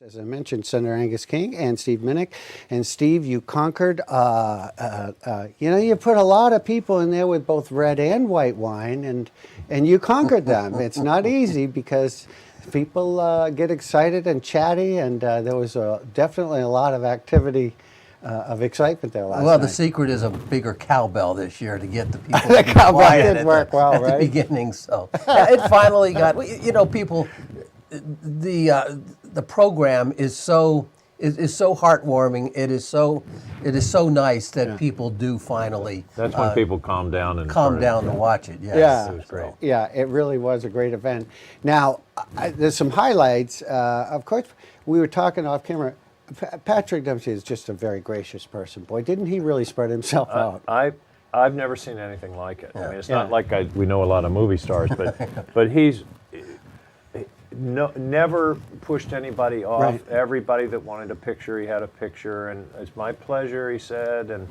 As I mentioned, Senator Angus King and Steve Minnick. And Steve, you conquered, you put a lot of people in there with both red and white wine, and you conquered them. It's not easy because people get excited and chatty, and there was definitely a lot of activity of excitement there last night. Well, the secret is a bigger cowbell this year to get the people The cowbell did work well, at right? the beginning. So it finally got, people, the program is so heartwarming. It is so nice that people do finally. That's when people calm down and to watch it. Yes. Yeah, it was great. Yeah, it really was a great event. Now, there's some highlights. Of course, we were talking off camera. Patrick Dempsey is just a very gracious person. Boy, didn't he really spread himself out? I've never seen anything like it. I mean, it's not like we know a lot of movie stars, but he's never pushed anybody off. Right. Everybody that wanted a picture, he had a picture, and it's my pleasure, he said. And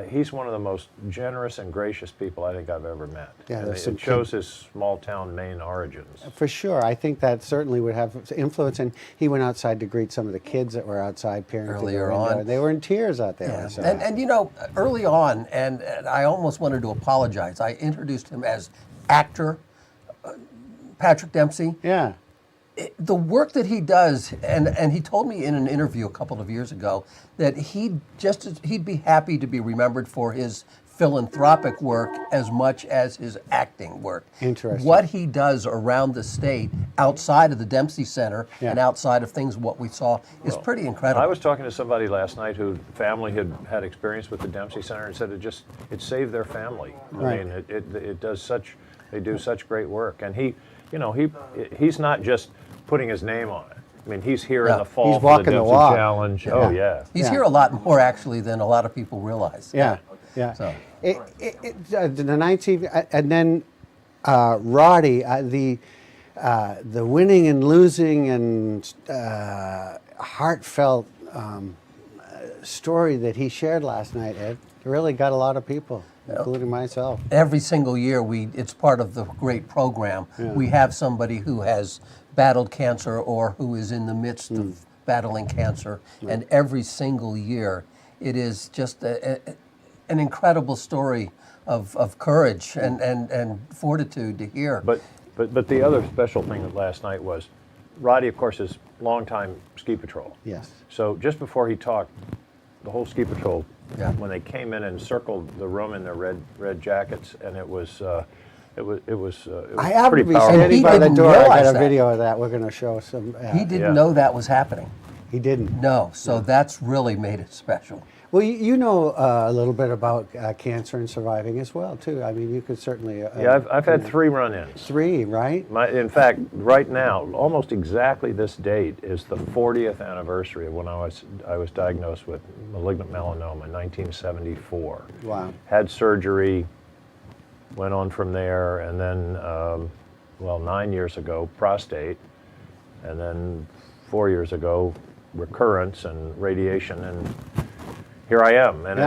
he's one of the most generous and gracious people I think I've ever met. Yeah, and there's it shows his small town Maine origins. For sure. I think that certainly would have influence. And he went outside to greet some of the kids that were outside peering through the window. They were in tears out there. Yeah. So. And early on, and I almost wanted to apologize, I introduced him as actor Patrick Dempsey. Yeah. The work that he does, and he told me in an interview a couple of years ago that he'd be happy to be remembered for his philanthropic work as much as his acting work. Interesting. What he does around the state, outside of the Dempsey Center and outside of things what we saw, is pretty incredible. I was talking to somebody last night whose family had experience with the Dempsey Center and said it saved their family. Right. I mean, they do such great work, and he's not just putting his name on it. I mean, he's here in the fall He's for walking the the Dempsey walk. Challenge. Oh yeah. He's here a lot more actually than a lot of people realize. Yeah. Yeah. So. The night TV, and then Roddy, the winning and losing and heartfelt story that he shared last night, Ed, really got a lot of people, including myself. Every single year, it's part of the great program. Yeah. We have somebody who has battled cancer or who is in the midst of battling cancer, and every single year, it is just an incredible story of courage and fortitude to hear. But the other special thing last night was, Roddy, of course, is longtime ski patrol. Yes. So just before he talked, the whole ski patrol, when they came in and circled the room in their red jackets, and it was I have pretty to be powerful. standing by the door. I got a that. video of that. We're going to show some. He didn't know that was happening. He didn't. No, so that's really made it special. Well, you know a little bit about cancer and surviving as well, too. I mean, you could certainly. I've had 3 run-ins. 3, right? In fact, right now, almost exactly this date is the 40th anniversary of when I was diagnosed with malignant melanoma in 1974. Wow. Had surgery, went on from there, and then, 9 years ago, prostate, and then 4 years ago, recurrence and radiation, and here I am. And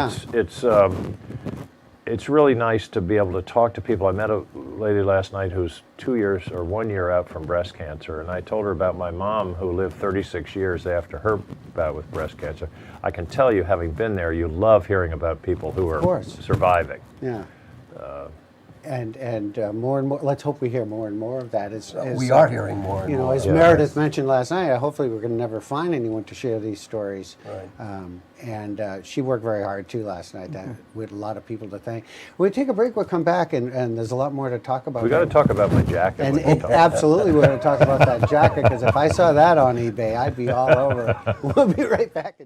it's really nice to be able to talk to people. I met a lady last night who's 2 years or 1 year out from breast cancer, and I told her about my mom who lived 36 years after her bout with breast cancer. I can tell you, having been there, you love hearing about people who are surviving. Yeah. And more and more, let's hope we hear more and more of that. We are hearing more and more. As Meredith mentioned last night, hopefully we're going to never find anyone to share these stories. Right. And she worked very hard too last night with a lot of people to thank. We'll take a break, we'll come back, and there's a lot more to talk about. We got to talk about my jacket. And absolutely we're going to talk about that jacket, because if I saw that on eBay, I'd be all over it. We'll be right back.